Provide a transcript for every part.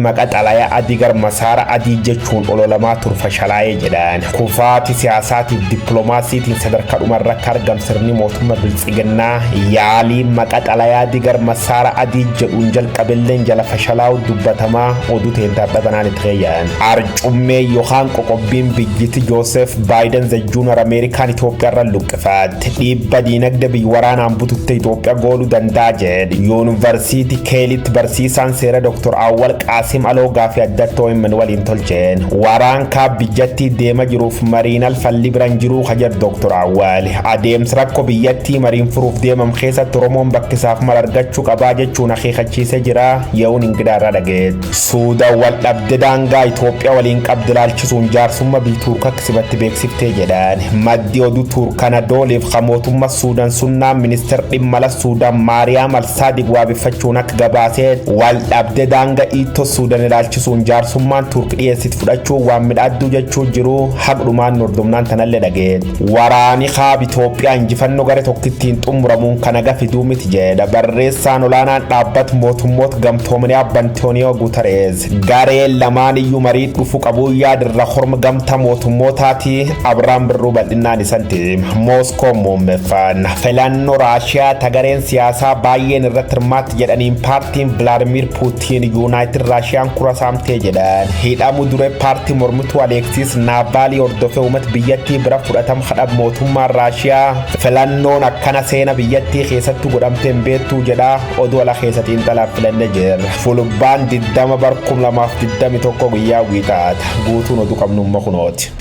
maqaxalaya adigar masara adijechuun ololamaa turfa shalaayee jedhan kufaati siyaasaatiif dippiloomaasiitiin sadarkaa dhumarra kargam sirni mootummaa biltsiginnaa yaalii maqaxalaya adigar masara adijechuun jalqabilleen jala fashalaa'u dubbatamaa oduu teentaadhabanaan itti geeyyan arcummee yookaan qoqobbiin biyyiti Joosef Baayiden zajjuunar Ameerikaan Itoophiyaarra luqqifaatti dhiibba diinagdee biyya waraanaan bututte Itoophiyaa gooluu danda'a jedhe yuunivarsiitii Keelitti barsiisaan seera Dr. Awwal Qaasim Aloogaa fi addattoo himman waliin tolcheen waraan kaa biyyattii deema jiruuf mariinal falli biran jiruu hajar Dr. Awwal adeemsa rakkoo biyyattii mariin furuuf deemam keessatti Oromoon bakkisaaf mal argachuu qabaa jechuun akeekachiisee jira ye'uun ingidaarra dhageet Suudaan wal dhabde daangaa Itoophiyaa waliin qabdi laalchisuun jaarsummaa biyya Tuurkaa kisibatti beeksiftee jedhan maddi oduu Tuurkana dooliif mootummaa Suudaan sunnaan ministeer dhimmala Suudaan Maariyaam Al-Saadiq waabeffachuun akka gabaasee wal dhabde daangaa ittoo Suudaan ilaalchisuun jaarsummaan Tuurk dhiyeessitti fudhachuun waan midhaadduu jechuun jiru haqdhumaan nordumnaan tanallee dhageet waraani kaab Itoophiyaa injifannoo garee tokkittiin xumuramuun kana gafiduu miti jedha barreessaan olaanaan dhaabbata mootummoota gamtoomanii Antooniyoo Guuterees garee lamaan iyyuu marii dhufu qabuu yaadirra horma gamtaa mootummootaati Abiraam Birruu bal'inaan isanti Mooskoo muummeffan filannoo Raashiyaa tagareen siyaasaa baay'een irratti hirmaatti jedhaniin paartiin Vilaadimiir Puutiin Yuunaayitid Raashiyaan kura saamtee jedhan hidhamu dure paartii mormituu Aleeksis Naavaalnii hordofee uummata biyyattii bira fudhatama kadhab mootummaan Raashiyaa filannoon akkana seena biyyattii keessatti godhamteen beektuu jedha oduu ala keessatti intalaaf filannee jira fulbaan 20 barkum 2021 guyyaa wiixaata guutuun oduu qabnummaa kunooti.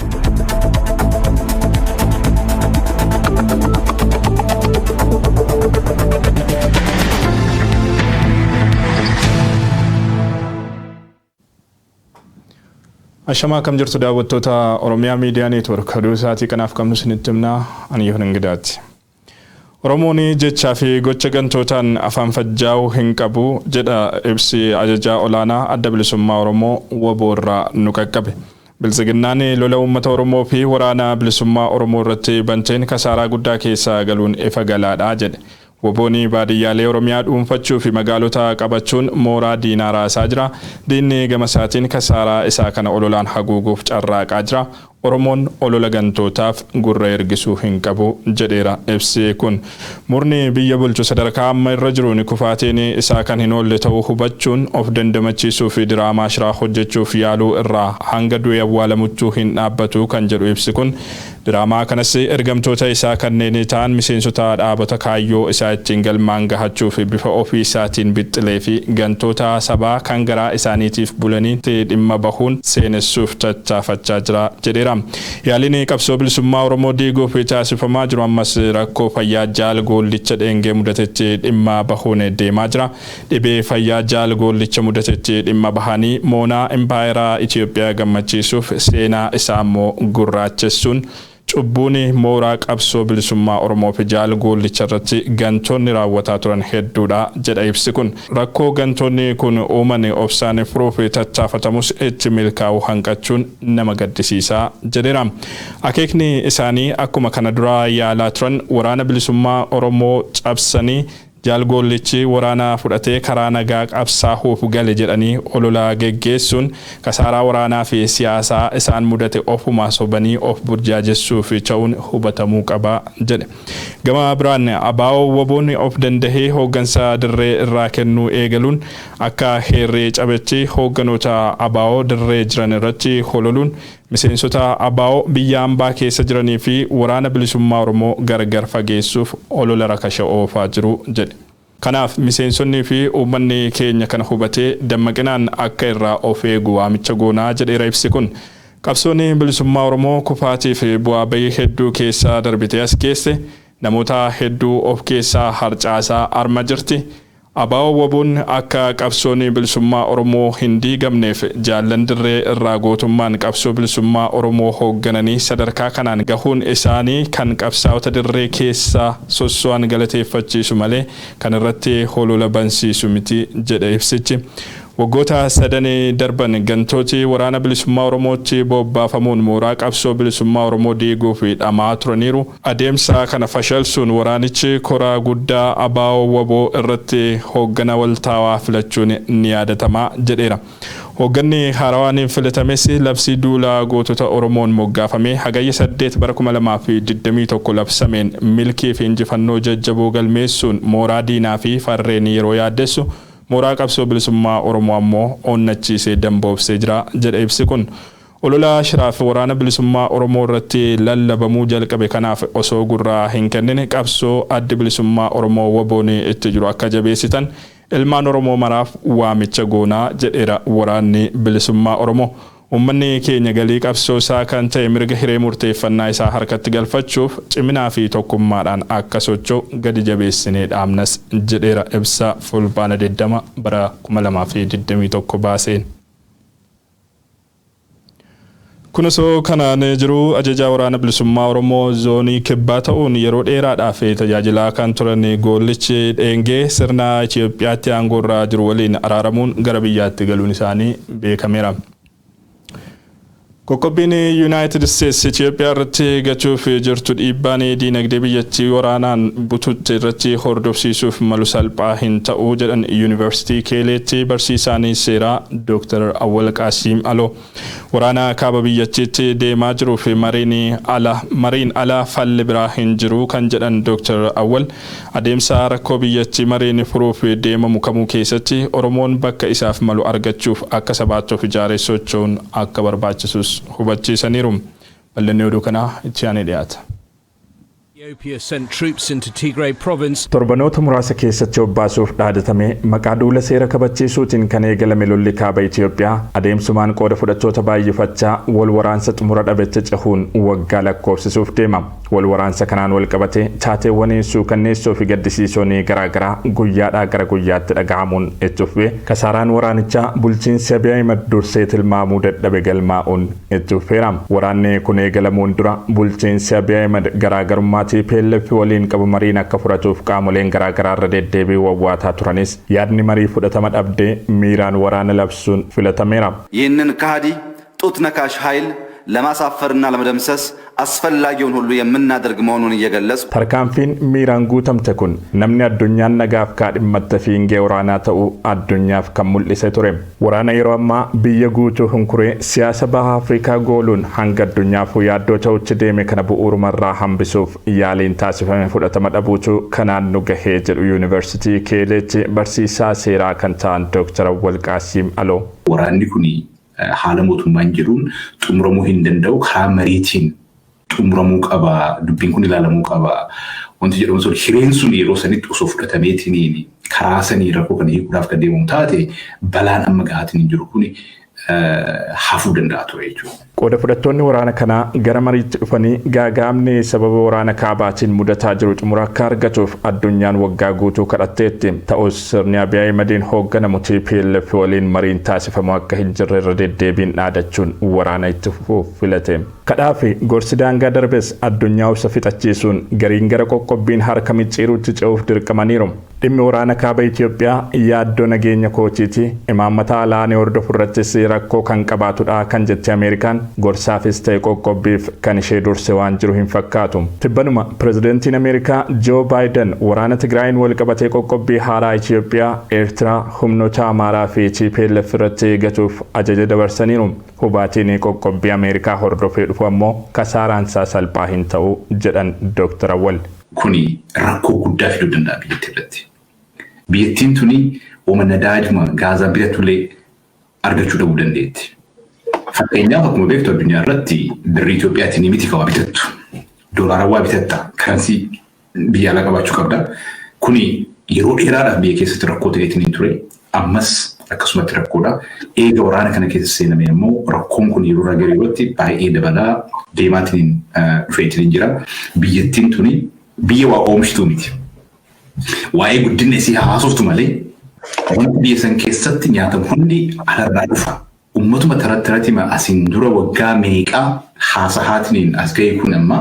Ashama kam jirtu daawwattoota Oromiyaa Miidiyaa Neetwork oduu isaatii kanaaf qabnu isinitti himna ani Yohan Ingidaati. Oromoon jechaa fi gocha gantootaan afaan fajjaa'uu hin qabu jedha ibsi ajajaa olaanaa adda bilisummaa Oromoo waboorraa nu qaqqabe. Biltsiginnaan lola uummata Oromoo fi waraana bilisummaa Oromoo irratti banteen kasaaraa guddaa keessa galuun ifa galaadha jedhe. Wabooni baadiyyaalee Oromiyaa dhuunfachuu fi magaalota qabachuun mooraa diinaa raasaa jira. Diinni gama isaatiin kasaaraa isaa kana ololaan haguuguuf carraaqaa jira. Oromoon olola gantootaaf gurra ergisuu hin qabu jedheera ibsi kun. Murni biyya bulchu sadarkaa amma irra jiruun kufaatiin isaa kan hin oolle ta'uu hubachuun of dandamachiisuu fi diraamaa shiraa hojjechuuf yaaluu irraa hanga du'e awwaalamuchuu hin dhaabbatu kan jedhu ibsi kun. Diraamaa kanas ergamtoota isaa kanneen ta'an miseensota dhaabota kaayyoo isaa ittiin galmaan gahachuu fi bifa ofii isaatiin bixxilee fi gantoota sabaa kan garaa isaaniitiif bulaniitti dhimma bahuun seenessuuf tattaafachaa jira jedheera. Yaaliin qabsoo bilisummaa Oromoo diiguuf taasifamaa jiru ammas rakkoo fayyaa jaal goollicha dheengee mudatetti dhimma bahuun deemaa jira. Dhibee fayyaa jaal goollicha mudatetti dhimma bahanii moonaa impaayeraa Itoophiyaa gammachiisuuf seenaa isaa immoo gurraachessuun cubbuun mooraa qabsoo bilisummaa Oromoo fi jaal goollicha irratti gantoonni raawwataa turan hedduudha jedha ibsi kun. Rakkoo gantoonni kun uuman obsaan furuuf tattaafatamus itti milkaa'uu hanqachuun nama gaddisiisaa jedheera. Akeekni isaanii akkuma kana dura yaalaa turan waraana bilisummaa Oromoo cabsanii jaal goollichi waraana fudhatee karaa nagaa qabsaa'uuf gale jedhanii olola geggeessuun kasaaraa waraanaa fi siyaasaa isaan mudate ofuma sobanii of burjaajessuuf ta'uun hubatamuu qaba jedhe. Gama biraan abaa'oo waboonni of dandahee hooggansa dirree irraa kennuu eegaluun akka heerree cabetti hoogganoota abaa'oo dirree jiran irratti hololuun miseensota abaa'oo biyya ambaa keessa jiranii fi waraana bilisummaa Oromoo gargar fageessuuf olola rakasha oofaa jiru jedhe. Kanaaf miseensonni fi uummanni keenya kana hubatee dammaqinaan akka irraa of eegu waamicha goonaa jedheera ibsi kun. Qabsoon bilisummaa Oromoo kufaatii fi bu'aa bahii hedduu keessaa darbitee as geesse namoota hedduu of keessaa harcaasaa arma jirti. Abaa'oo waboon akka qabsoon bilisummaa Oromoo hin diigamneef jaallan dirree irraa gootummaan qabsoo bilisummaa Oromoo hooggananii sadarkaa kanaan gahuun isaanii kan qabsaa'ota dirree keessaa sosso'an galateeffachiisu malee kan irratti holola bansiisu miti jedha ibsichi. Waggoota sadanii darban gantooti waraana bilisummaa Oromootti bobbaafamuun mooraa qabsoo bilisummaa Oromoo diiguu fi dhamaa turaniiru. Adeemsa kana fashalsuun waraanichi koraa guddaa ABO WBO irratti hooggana waltaawaa filachuun ni yaadatama jedheera. Hoogganni haarawaan filatames labsii duulaa gootota Oromoon moggaafame hagayya 8 bara 2021 labsameen milkii fi injifannoo jajjaboo galmeessuun mooraa diinaa fi farreen yeroo yaaddessu mooraa qabsoo bilisummaa Oromoo ammoo onnachiisee damboobsee jira jedhe ibsi kun. Olola shiraaf waraana bilisummaa Oromoo irratti lallabamuu jalqabe kanaaf osoo gurraa hin kennine qabsoo addi bilisummaa Oromoo WBO'n itti jiru akka jabeessitan ilmaan Oromoo maraaf waamicha goonaa jedheera waraanni bilisummaa Oromoo. Uummanni keenya galii qabsoo isaa kan ta'e mirga hiree murteeffannaa isaa harkatti galfachuuf ciminaa fi tokkummaadhaan akka socho'u gadi jabeessinee dhaamnas jedheera ibsa fulbaana 20 bara 2021 baaseen. Kunisoo kanaan jiru ajajaa waraana bilisummaa Oromoo zoonii kibbaa ta'uun yeroo dheeraadhaaf tajaajilaa kan turan Goollichi Dheengee sirna Itoophiyaatti aangoorra jiru waliin araaramuun gara biyyaatti galuun isaanii beekameera. Qoqqobbiin United States Itoophiyaa irratti gachuuf jirtu dhiibbaan diinagdee biyyattii waraanaan butuutti irratti hordofsiisuuf malu salphaa hin ta'u jedhan Yuunivarsiitii Keeleetti barsiisaan seeraa Dr. Awwal Qaasiim Aloo. Waraana kaaba biyyattiitti deemaa jiruuf mariin ala falli biraa hin jiru kan jedhan Dr. Awwal adeemsa rakkoo biyyattii mariin furuuf deemamu kamuu keessatti Oromoon bakka isaaf malu argachuuf akka sabaatoof ijaaree socho'uun akka barbaachisus hubachiisaniiru. Bal'inni oduu kanaa itti aanee dhiyaata. Ethiopia sent troops into Tigray province. Torbanoota muraasa keessatti obbaasuuf dhaadatamee maqaa duula seera kabachiisuutiin kan eegalame lolli kaaba Itoophiyaa adeemsumaan qooda fudhattoota baay'ifachaa wal waraansa xumura dhabetti cehuun waggaa lakkoofsisuuf deema. Wal waraansa kanaan wal qabatee taateewwan suukanneessoo fi gaddisiisoon garaagaraa guyyaadhaa gara guyyaatti dhaga'amuun itti fufee kasaaraan waraanichaa bulchiinsi Abiy Ahmed dursee tilmaamuu dadhabe galmaa'uun itti fufeera. Waraanni kun eegalamuun dura bulchiinsi Abiy Ahmed garaagarummaa TPLF waliin qabu mariin akka furatuuf qaamoleen garaagaraa irra deddeebii wawwaataa turanis yaadni marii fudhatama dhabdee miiraan waraana labsuun filatameera. ይህንን ከሃዲ ጡት ነካሽ ኃይል ለማሳፈርና ለመደምሰስ አስፈላጊውን ሁሉ የምናደርግ መሆኑን እየገለጽ tarkaanfiin miiraan guutamte kun namni addunyaan nagaaf kaadhimmatte fiingee waraanaa ta'uu addunyaaf kan mul'ise ture. Waraana yeroo ammaa biyya guutuu hunkuree siyaasa baha Afrikaa gooluun hanga addunyaaf yaaddoo ta'utti deeme kana bu'uurumarraa hambisuuf yaaliin taasifame fudhatama dhabuutu kanaan nu gahee jedhu Yuunivarsiitii Keeleetti barsiisaa seeraa kan ta'an Dr. Awwal Qaasiim Aloo. Waraanni kuni haala mootummaan jiruun xumuramuu hin danda'u karaa mariitiin xumuramuu qaba dubbiin kun ilaalamuu qaba wanti jedhamu sun hireen sun yeroo sanitti osoo fudhatameetiin karaa sanii rakkoo kana hiikuudhaaf kan deemamu taate balaan amma gahaatiin jiru kuni hafuu danda'a ture jechuudha. Qooda fudhattoonni waraana kanaa gara mariitti dhufanii gaagaamni sababa waraana kaabaatiin mudataa jiru xumura akka argatuuf addunyaan waggaa guutuu kadhatteetti. Ta'us sirni Abiy Ahmediin hoogganamu TPLF waliin mariin taasifamu akka hin jirre irra deddeebiin dhaadachuun waraana itti fufuuf filate. Kadhaa fi gorsi daangaa darbes addunyaa obsa fixachiisuun gariin gara qoqqobbiin harka micciiruutti ce'uuf dirqamaniiru. Dhimmi waraana kaaba Itoophiyaa yaaddoo nageenya kootiiti imaammata alaanii hordofu irrattis rakkoo kan qabaatudha kan jette Ameerikaan gorsaafis ta'e qoqqobbiif kan ishee durse waan jiru hin fakkaatu. Tibbanuma pirezidantiin Ameerikaa Joo Baayiden waraana Tigraayin wal qabatee qoqqobbii haaraa Itoophiyaa, Eertiraa, humnoota Amaaraa fi TPLF irratti eegatuuf ajaja dabarsaniiru. Hubaatiin qoqqobbii Ameerikaa hordofee dhufu ammoo kasaaraansaa salphaa hin ta'u jedhan Dr. Awwal. Kuni rakkoo guddaa fiduu danda'a biyyattii irratti. Biyyattiin tuni uummanni daa'ima gaazaa bitatullee argachuu dhabuu dandeetti. Fakkeenyaaf akkuma beektu addunyaa irratti birrii Itoophiyaatiin miti qaba bitattu. Doolaara waa bitatta karansii biyya alaa qabaachuu qabda. Kuni yeroo dheeraadhaaf biyya keessatti rakkoo ta'eetiin hin ture. Ammas akkasumatti rakkoodha. Eega waraana kana keessa seename immoo rakkoon kun yeroo irraa gara yerootti baay'ee dabalaa deemaatiin dhufeetiin jira. Biyyattiin tuni biyya waa oomishtuu miti. Waa'ee guddina isii haasoftu malee wanti biyya san keessatti nyaatamu hundi alarraa dhufa. Ummatuma taratti asiin dura waggaa meeqaa haasahaatiin as ga'e kun amma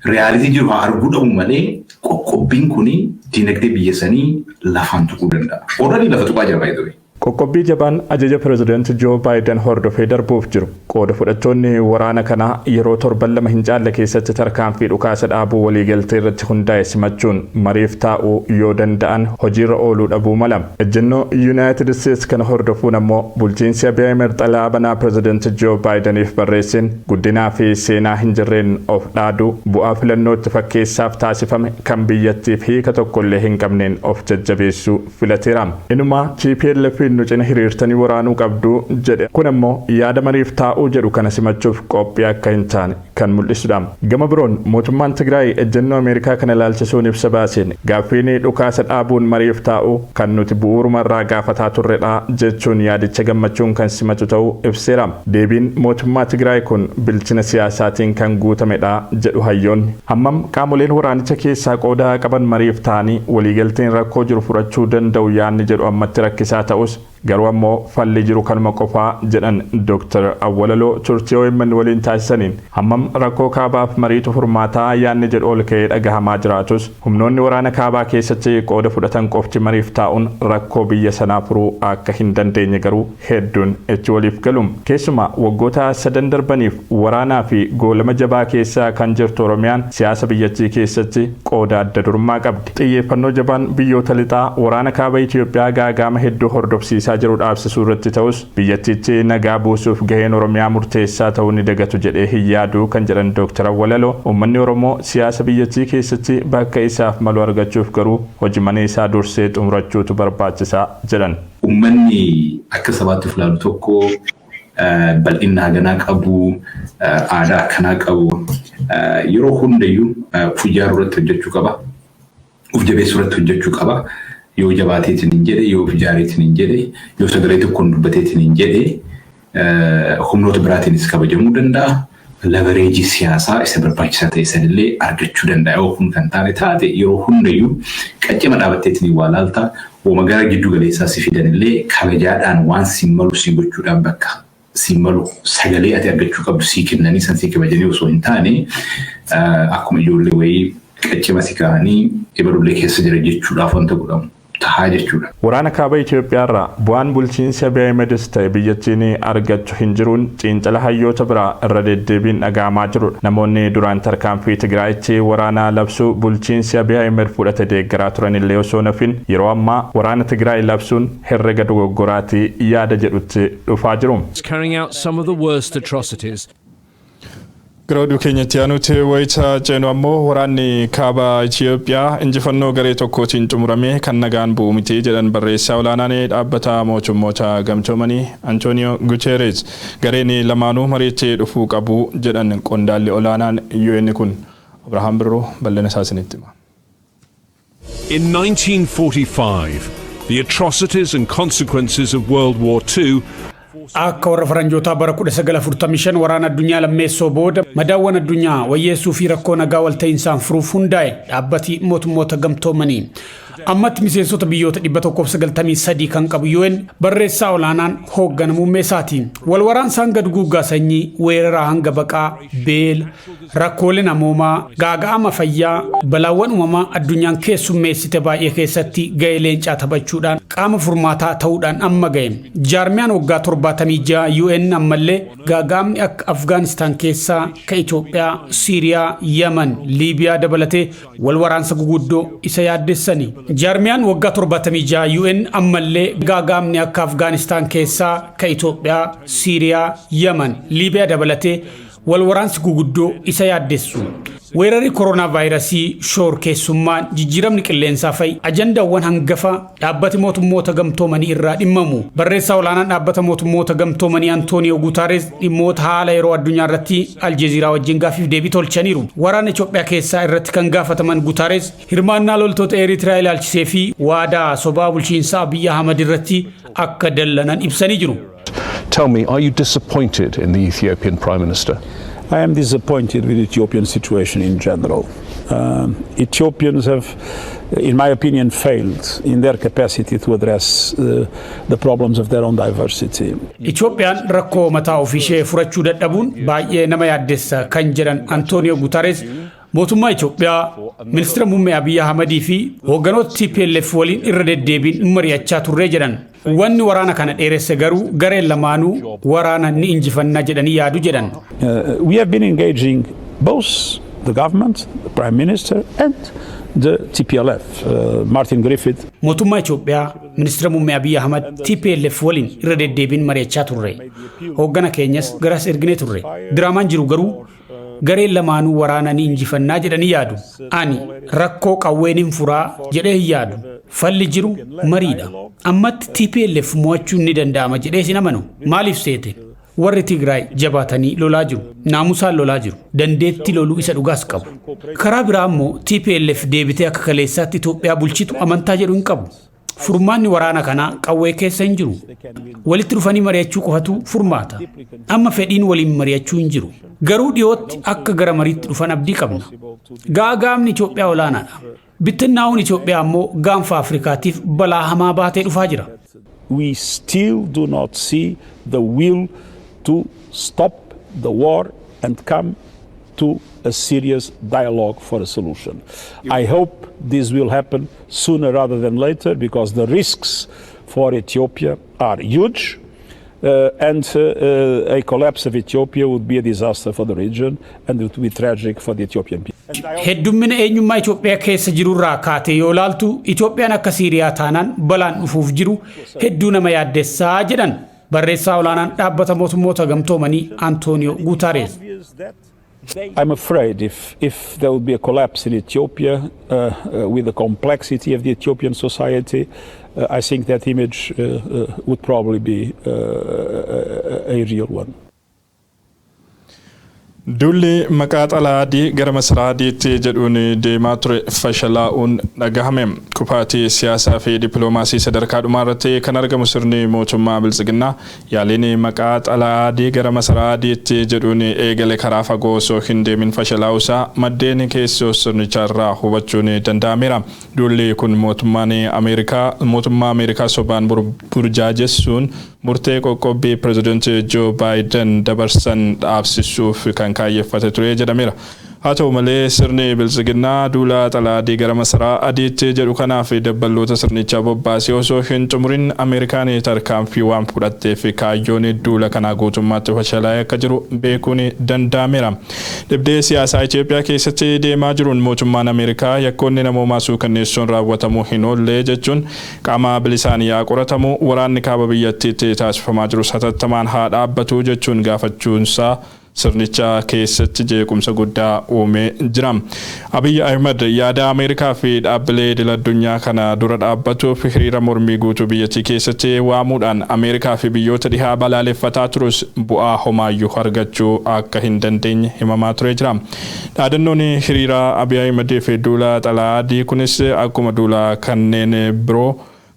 reyaalitii jiru haa arguu dhabu malee qoqqobbiin kuni dinagdee biyya sanii lafaan tuquu danda'a. Already lafa tuqaa jira baay'ee. Qoqqobbii jabaan ajaja pirezidaantii Joo Baayiden hordofee darbuuf jiru qooda fudhattoonni waraana kanaa yeroo torban lama hin caalle keessatti tarkaanfii dhukaasa dhaabuu waliigaltee irratti hundaa'e simachuun mariif taa'uu yoo danda'an hojiirra ooluu dhabuu mala. Ejjennoo Yuunaayitid Isteetsi kana hordofuun ammoo bulchiinsi Abiy Ahmed xalayaa banaa pirezidaantii Joo Baayideniif barreessin guddinaa fi seenaa hin jirreen of dhaaduu bu'aa filannootti fakkeessaaf taasifame kan biyyattiif hiika tokkollee hin qabneen of jajjabeessuu filateera. Inumaa TPLF nu cina hiriirtanii waraanuu qabdu jedhe. Kun ammoo yaada mariif taa'uu jedhu kana simachuuf qophii akka hin taane kan mul'isudha. Gama biroon mootummaan Tigraay ejjennoo Ameerikaa kana ilaalchisuun ibsa baaseen gaaffiin dhukaasa dhaabuun mariif taa'uu kan nuti bu'uurumarraa gaafataa turredha jechuun yaadicha gammachuun kan simatu ta'uu ibseera. Deebiin mootummaa Tigraay kun bilchina siyaasaatiin kan guutamedha jedhu hayyoonni. Hammam qaamoleen waraanicha keessaa qooda qaban mariif ta'anii waliigalteen rakkoo jiru furachuu danda'u yaadni jedhu ammatti rakkisaa ta'us garuu ammoo falli jiru kanuma qofaa jedhan Dr. Awwalaloo turtii OMN waliin taasisaniin hammam rakkoo kaabaaf mariitu furmaataa yaadni jedhu ol ka'ee dhagahamaa jiraatus humnoonni waraana kaabaa keessatti qooda fudhatan qofti mariif taa'uun rakkoo biyya sanaa furuu akka hin dandeenye garuu hedduun itti waliif galuun keessumaa waggoota 3 darbaniif waraanaa fi goolama jabaa keessaa kan jirtu Oromiyaan siyaasa biyyattii keessatti qooda adda durummaa qabdi. Xiyyeeffannoo jabaan biyyoota lixaa waraana kaaba Itoophiyaa gaagama hedduu hordofsiisaa jiru dhaabsisuu irratti ta'us biyyattiitti nagaa buusuuf gaheen Oromiyaa murteessaa ta'uu ni dagatu jedhee hin yaadu kan jedhan Dr. Awwalaloo uummanni Oromoo siyaasa biyyattii keessatti bakka isaaf malu argachuuf garuu hojii mana isaa dursee xumurachuutu barbaachisaa jedhan. Uummanni akka sabaatti filaalu tokko bal'inaa ganaa qabu aadaa akkanaa qabu yeroo hundayyuu fujjaaruu irratti hojjechuu qaba. Uf jabeessuu irratti hojjechuu qaba. Yoo jabaateetiin hin jedhe yoo fijaareetiin hin jedhe yoo sagalee tokkoon dubbateetiin hin jedhe humnoota biraatiinis kabajamuu danda'a. Levereejii siyaasaa isa barbaachisaa ta'e sanillee argachuu danda'a. Yoo kun kan taane taate yeroo hundayyuu qaccima dhaabatteetiin waa laalta wooma gara giddu galeessaa si fidanillee kabajaadhaan waan si malu si gochuudhaan bakka si malu sagalee ati argachuu qabdu si kennanii san si kabajanii osoo hin taane akkuma ijoollee wayii qaccima si kaa'anii ebalullee keessa jira jechuudhaaf wanta godhamu. Waraana kaaba Itoophiyaa irraa bu'aan bulchiinsi Abiy Ahmedis ta'e biyyattiin argachuu hin jiruun xiinxala hayyoota biraa irra deddeebiin dhagahamaa jirudha. Namoonni duraan tarkaanfii Tigraayitti waraanaa labsuu bulchiinsi Abiy Ahmed fudhate deeggaraa turanillee osoo nafin yeroo ammaa waraana Tigraay labsuun herrega dogoggoraatii yaada jedhutti dhufaa jiru. Garaaduu keenyatti aanutti wayita ceenu ammoo waraanni kaaba Itoophiyaa injifannoo garee tokkootiin xumurame kan nagaan bu'u miti jedhan barreessaa olaanaan dhaabbata mootummoota gamtoomanii Antonio Guterres gareen lamaanuu mariitti dhufuu qabu jedhan qondaalli olaanaan UN kun Abrahaam Birroo bal'ina isaa isinitti hima. In 1945, the atrocities and consequences of World War II akka warra faranjoota bara 1945 waraana addunyaa lammeessoo booda madaawwan addunyaa wayyeessuu fi rakkoo nagaa walta'iinsaan furuuf hundaa'e dhaabbati mootummoota gamtoomanii ammatti miseensota biyyoota 193 kan qabu UN barreessaa olaanaan hoogganamu meesaatiin wal waraansaan gad guuggaa sanyii weeraraa hanga baqaa beela rakkoolee namoomaa gaaga'ama fayyaa balaawwan uumamaa addunyaan keessummeessite baay'ee keessatti ga'ee leencaa taphachuudhaan qaama furmaataa ta'uudhaan amma ga'e jaarmiyaan waggaa 76 UN ammallee gaaga'amni akka Afgaanistaan keessaa ka Itoophiyaa Siiriyaa Yemen Liibiyaa dabalatee wal waraansa guguddoo isa yaaddessanii jaarmiyaan waggaa 76 UN ammallee gaaga'amni akka Afgaanistaan keessaa ka Itoophiyaa Siiriyaa Yemen Liibiyaa dabalatee wal waraansi guguddoo isa yaaddessu weerarri koronaa vaayirasii shoor keessummaan jijjiiramni qilleensaa fa'i ajandaawwan hangafa dhaabbati mootummoota gamtoomanii irraa dhimmamu barreessaa olaanaan dhaabbata mootummoota gamtoomanii Antonio Guterres dhimmoota haala yeroo addunyaa irratti Aljeziiraa wajjin gaafiif deebii tolchaniiru waraana Itoophiyaa keessaa irratti kan gaafataman Guterres hirmaannaa loltoota Eritiriyaa ilaalchisee fi waadaa sobaa bulchiinsaa Abiy Ahmed irratti akka dallanan ibsanii jiru. Tell me, are you disappointed in the Ethiopian Prime Minister? I am disappointed with the Ethiopian situation in general. Ethiopians have, in my opinion, failed in their capacity to address the problems of their own diversity. Ethiopian rakko mataa ofishee furachuu dadhabuun baay'ee nama yaaddessa kan jedhan Antonio Guterres mootummaa Itoophiyaa ministeera muummee Abiy Ahmed fi hoogganoota TPLF waliin irra deddeebiin mari'achaa turre jedhan Wanni waraana kana dheeresse garuu gareen lamaanuu waraana ni injifannaa jedhanii yaadu jedhan. We have been engaging both the government, the Prime Minister and the TPLF, Martin Griffith. Mootummaa Itoophiyaa Ministeera Muummee Abiy Ahmed TPLF waliin irra deddeebiin mari'achaa turre. Hooggana keenyas garas erginee turre. Diraamaan jiru garuu gareen lamaanuu waraana ni injifannaa jedhanii yaadu. Ani rakkoo qawween furaa jedhee hin yaadu. Falli jiru mariidha. Ammatti TPLF mo'achuun ni danda'ama jedhee sin amanu. Maaliif seete? Warri Tigraay jabaatanii lolaa jiru. Naamusaan lolaa jiru. Dandeetti loluu isa dhugaas qabu. Karaa biraa immoo TPLF deebitee akka kaleessaatti Itoophiyaa bulchitu amantaa jedhu hin qabu. Furmaanni waraana kanaa qawwee keessa hin jiru. Walitti dhufanii mari'achuu qofatu furmaata. Amma fedhiin waliin mari'achuu hin jiru. Garuu dhiyootti akka gara mariitti dhufan abdii qabna. Gaagaamni Itoophiyaa olaanaadha. Bittinnaa'uun Itoophiyaa immoo gaanfa Afrikaatiif balaa hamaa baatee dhufaa jira. We still do not see the will to stop the war and come to a serious dialogue for a solution. I hope this will happen sooner rather than later because the risks for Ethiopia are huge. A collapse of Ethiopia would be a disaster for the region and it would be tragic for the Ethiopian people. Heddummina eenyummaa Itoophiyaa keessa jirurraa kaatee yoo laaltu Itoophiyaan akka Siiriyaa taanaan balaan dhufuuf jiru hedduu nama yaaddessaa jedhan barreessaa olaanaan dhaabbata mootummoota gamtoomanii Antonio Guterres. I'm afraid if there would be a collapse in Ethiopia with the complexity of the Ethiopian society, I think that image would probably be a real one. Dulli maqaa xalaadii gara masraadiitti jedhuun deemaa ture fashalaa'uun dhagahame. Kufaatii siyaasaa fi dippiloomaasii sadarkaa dhumaa irratti kan argamu sirni mootummaa Biltsiginnaa yaaliin maqaa xalaadii gara masraadiitti jedhuun eegale karaa fagoo osoo hin deemin fashalaa'uusaa maddeen keessoo sirnicharraa hubachuun danda'ameera. Dulli kun mootummaa Ameerikaa sobaan burjaajessuun murtee qoqqobbii pirezidaantii Joo Baayiden dabarsan dhaabsisuuf kan kaayyeffate ture jedhameera. Haa ta'u malee sirni Biltsiginnaa duula xalaadii gara masaraa adiitti jedhu kanaaf dabballoota sirnichaa bobbaasee osoo hin xumurin Ameerikaan tarkaanfii waan fudhatteef kaayyoon duula kanaa guutummaatti fashalaa'ee akka jiru beekuun danda'ameera. Dhibdee siyaasaa Itoophiyaa keessatti deemaa jiruun mootummaan Ameerikaa yakkoonni namoomaa suukanneessuun raawwatamuu hin oolle jechuun qaama bilisaan yaa qoratamu waraanni kaaba biyyattiitti taasifamaa jiru hatattamaan haa dhaabbatu jechuun gaafachuunsaa sirnicha keessatti jeequmsa guddaa uumee jira. Abiy Ahmed yaada Ameerikaa fi dhaabbilee idil addunyaa kana dura dhaabbatuuf hiriira mormii guutuu biyyattii keessatti waamuudhaan Ameerikaa fi biyyoota dhihaa balaaleffataa turus bu'aa homaayyuu argachuu akka hin dandeenye himamaa ture jira. Dhaadannoon hiriira Abiy Ahmed fi duula xalaadii kunis akkuma duula kanneen biroo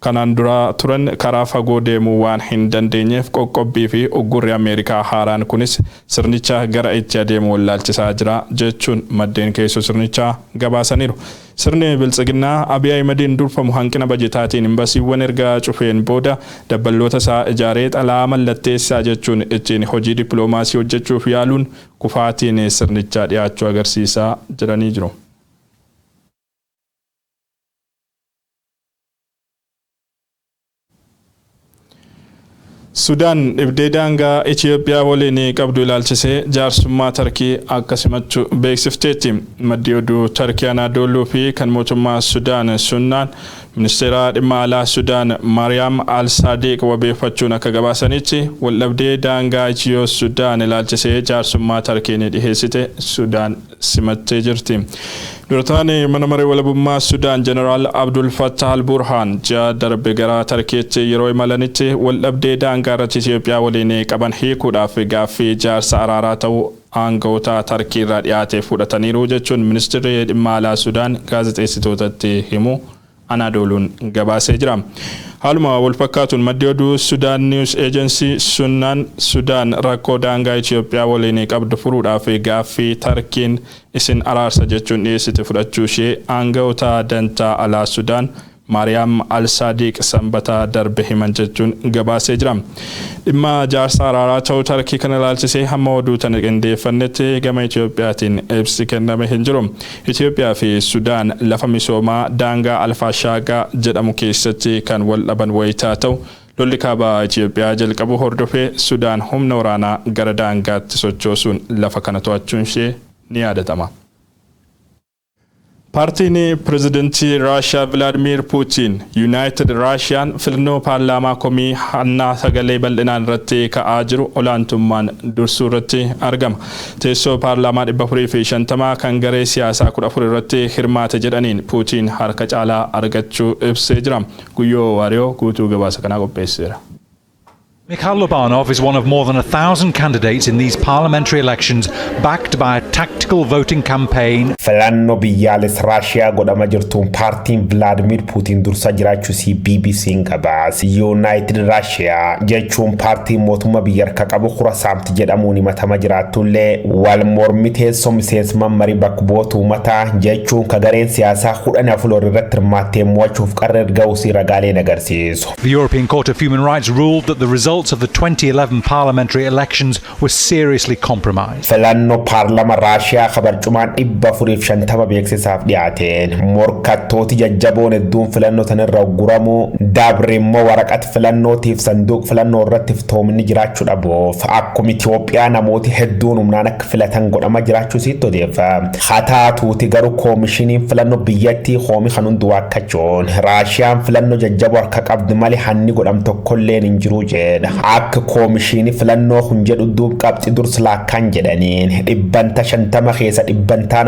kanaan dura turan karaa fagoo deemuu waan hin dandeenyeef qoqqobbii fi uggurri Ameerikaa haaraan kunis sirnicha gara itti adeemuu wallaalchisaa jira jechuun maddeen keessoo sirnichaa gabaasaniiru. Sirni Biltsiginnaa Abiy Ahmediin durfamu hanqina bajetaatiin imbasiiwwan erga cufeen booda dabballoota isaa ijaaree xalaa mallatteessaa jechuun ittiin hojii dippiloomaasii hojjechuuf yaaluun kufaatiin sirnichaa dhiyaachuu agarsiisaa jiranii jiru. Sudaan dhibdee daangaa Itoophiyaa waliin qabdu ilaalchisee jaarsummaa Tarkii akka simachuu beeksifteetti. Maddi oduu Tarkii Anaadooluu fi kan mootummaa Sudaan Sunnaan ministeera dhimma alaa Sudaan Mariam Al-Sadiq wabeeffachuun akka gabaasanitti waldhabdee daangaa Itiyoo Sudaan ilaalchisee jaarsummaa Tarkiin dhiheessite Sudaan simattee jirti. Durataan mana maree walabummaa Sudaan Jeneraal Abdul Fattah Al-Burhaan ji'a darbe gara Tarkiitti yeroo imalanitti waldhabdee daangaa irratti Itoophiyaa waliin qaban hiikuudhaaf gaaffii jaarsa araaraa ta'uu aangawoota Tarkii irraa dhiyaate fudhataniiru jechuun ministeerri dhimma alaa Sudaan gaazexeessitootatti himu Anaadooluun gabaasee jira. Haaluma wal fakkaatuun maddi oduu Sudan News Agency Sunnaan Sudaan rakkoo daangaa Itoophiyaa waliin qabdu furuudhaaf gaaffii Tarkiin isin araarsa jechuun dhiyeessite fudhachuu ishee aangawoota dantaa alaa Sudaan Mariam Al-Sadiq sanbata darbe himan jechuun gabaasee jira. Dhimma jaarsa araaraa ta'uu Tarkii kana ilaalchisee hamma oduu tana qindeeffannetti gama Itoophiyaatiin ibsi kenname hin jiru. Itoophiyaa fi Sudaan lafa misoomaa daangaa Alfaashaagaa jedhamu keessatti kan wal dhaban wayitaa ta'u lolli kaabaa Itoophiyaa jalqabu hordofee Sudaan humna waraanaa gara daangaatti sochoosuun lafa kana to'achuun ishee ni yaadatama. Partiin pirezidantii Raashiyaa Vladimir Putin United Russian filannoo paarlaamaa komii hannaa sagalee bal'inaan irratti ka'aa jiru olaantummaan dursuu irratti argama. Teessoo paarlaamaa 450 kan garee siyaasaa 14 irratti hirmaate jedhaniin Putin harka caalaa argachuu ibsee jira. Guyyoo Waariyoo guutuu gabaasa kanaa qopheesseera. Mikhail Lobanov is one of more than 1,000 candidates in these parliamentary elections, backed by a tactical voting campaign. Filannoo biyyaalessa Raashiyaa godhama jirtuun paartiin Vladimir Putin dursa jiraachuu BBC'n gabaase. United Russia jechuun paartiin mootummaa biyya harka qabu Khurasaamti jedhamuun himatama jiraatullee wal mormii teessoo miseensummaa marii bakka bu'oota uummataa jechuun kagareen siyaasaa 14 irratti hirmaattee mo'achuuf qarra erga'uusii ragaaleen agarsiisu. The European Court of Human Rights ruled that the results of the 2011 parliamentary elections were seriously compromised. Filannoo paarlaamaa Raashiyaa kabarcumaan 450 beeksisaaf dhiyaateen morkattooti jajjaboon hedduun filannoo tanarra ugguramu dabre immoo waraqata filannootiif sanduuq filannoo irratti iftoomni jiraachuu dhabuuf akkuma Itoophiyaa namooti hedduun humnaan akka filatan godhama jiraachuu sitti odeeffa. Hataatuuti garuu koomishiniin filannoo biyyattii hoomii kan hundu waakkachuun Raashiyaan filannoo jajjaboo harka qabdi malee hanni godham tokkolleen hin jiru jedha. Akka koomishinii filannoo kun jedhu duub qabxi dursa laakkaan jedhaniin 50 keessa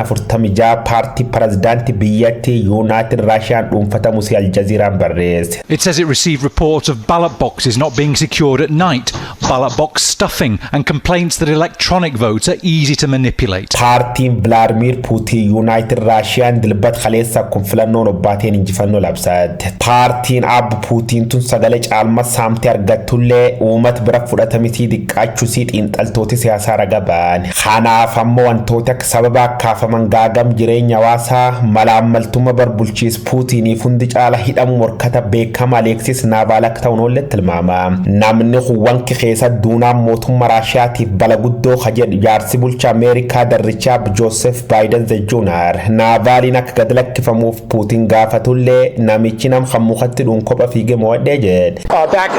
46 paartii pirezidaantii biyyattii United Russian dhuunfatamu si Aljazeeraan barreesse. It says it received reports of ballot boxes not being secured at night, ballot box stuffing and complaints that electronic votes are easy to manipulate. Paartiin Vladimir Putin United Russian dilbat khaleessa kun filannoon obbaateen injifannoo labsatte. Paartiin Ab Putin tun sagalee caalmaa saamtee argattullee uummata bira fudhatamitii diqqaachuu sii xiinxaltooti siyaasaa ragabaan. Kanaaf ammoo wantoota akka sababa akkaafaman gaagam jireenya hawaasaa malaammaltummaa barbulchiis Puutiniif hundi caala hidhamu morkata beekama Aleksis Navalny ta'uun ollee tilmaama. Namni huwwanki keessa duunaan mootummaa Raashiyaatiif bala guddoo kajedhu jaarsi bulchaa Ameerikaa darrichaa Joseph Biden Jr. Navalny akka gad lakkifamuuf Putin gaafatullee namichi nam kan mukatti dhuun kopha fiigee mo'adhee jedhe.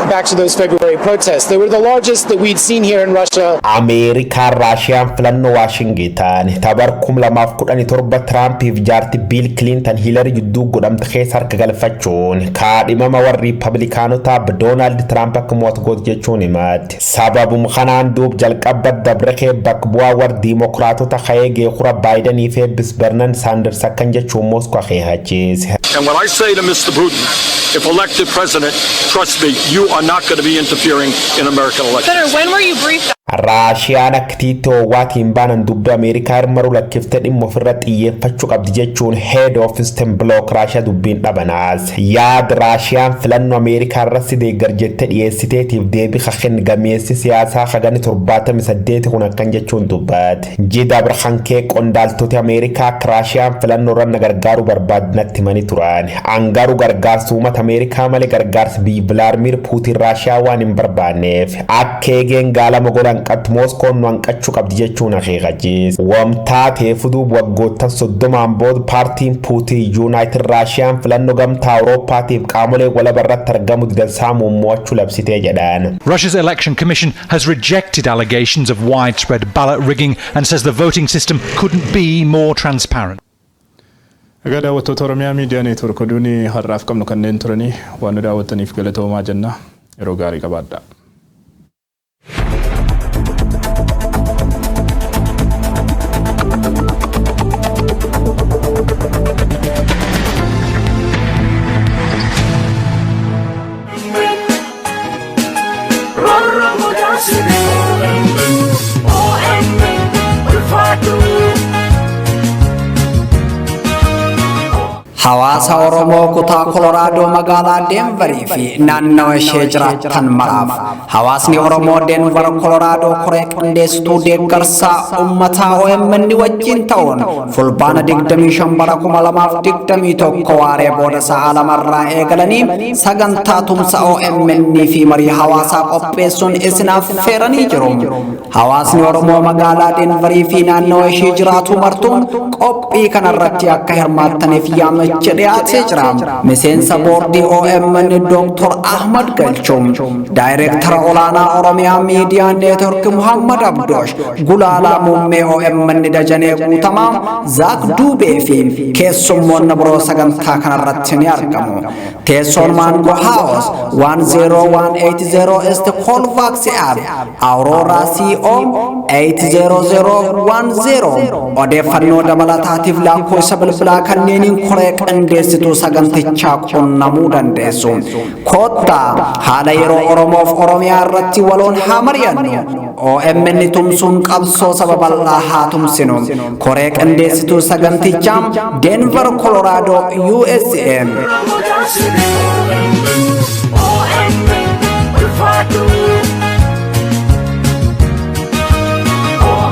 Back to those February protests. They were the largest that we'd seen here in Russia. America Russian filannoo Washington tabarkum 2017 Trumpiif jaarti Bill Clinton Hillary jidduu godhamte keessa harka galfachuun kaadhimama warri Republikaanota Donald Trump akka mo'atu godhu jechuun himate. Sababuma kanaan duub jalqabbat dabrekee bakka bu'aa warri Diimokiraatota ka'ee geekura Biden fi Bernie Sanders akkan jechuun Moscow akeekachiise. And when I say to Mr. Putin, if elected president, trust me, you are not going to be interfering in American elections. Senator, when were you briefed? Raashiyaan aktiitoo waatiin baanan dubbi Ameerikaa hirmaru lakkifte dhimma ofirra xiyyeeffachuu qabdi jechuun head of system block Raashiyaa dubbiin dhabanaas. Yaad Raashiyaan filannoo Ameerikaa irratti deeggar jettee dhiyeessiteetiif deebii kaken gameessi siyaasaa kagani 78 kun akkan jechuun dubbaate. Jidabra hankee qondaaltoti Ameerikaa akka Raashiyaan filannoo irra gargaaru barbaadnatti mani turan. Angaru gargaarsa uummata Ameerikaa malee gargaarsa biyyi Vladimir Putin Raashiyaa waan hin barbaanneef akka eegeen gaalama godhan qat Moscow nuan qachu qabdi jechuun akeekachiis. Wamtaa teefuduu waggoottan 30 booda paartiin Putin United Russian filannoo gamtaa Awuroopaatiif qaamolee walabarratti argamu didansaa mo'achuu labsitee jedhan. Russia's election commission has rejected allegations of widespread ballot rigging and says the voting system couldn't be more transparent. Egaa daawwattoota Oromiyaa Miidiyaa Neetwoork oduun har'aaf qabnu kanneen turanii waan nu daawwattaniif galatoomaa jenna. Yeroo gaarii qabaadhaa. Hawaasa Oromoo kutaa Koloraadoo magaalaa Denverii fi naannawa ishee jiraatan maraaf hawaasni Oromoo Denver Koloraadoo koree qindeessituu deeggarsaa uummataa OMN wajjin ta'uun fulbaana 25 bara 2021 waaree booda sa'a lamarraa eegalanii sagantaa tumsa OMN fi marii hawaasaa qopheessuun isinaaf feeranii jiru. Hawaasni Oromoo magaalaa Denverii fi naannawa ishee jiraatu martuun qophii kanarratti akka hirmaattaniif yaamna jedhee jira. Miseensa boordii OMN Dr. Ahmad Galchum, Daayireektara olaanaa Oromiyaa Miidiyaa Neetwork Muhammad Abdoosh, Gulaalaa Muummee OMN Dajanee Guutamaa, Zaak Duubee fi keessummoonni biroo sagantaa kanarratti ni argamu. Teessoon Mango House 10180 East Colfax Ave, Aurora CO 80010. Odeeffannoo dabalataatiif lakkoofsa bilbilaa kanneeniin koree qindeessituu sagantichaa qunnamuu dandeessu. Kottaa haala yeroo Oromoof Oromiyaa irratti waloon haa mari'annu. OMN tumsuun qabsoo saba bal'aa haa tumsinu. Koree qindeessituu sagantichaa Denver, Colorado, USA.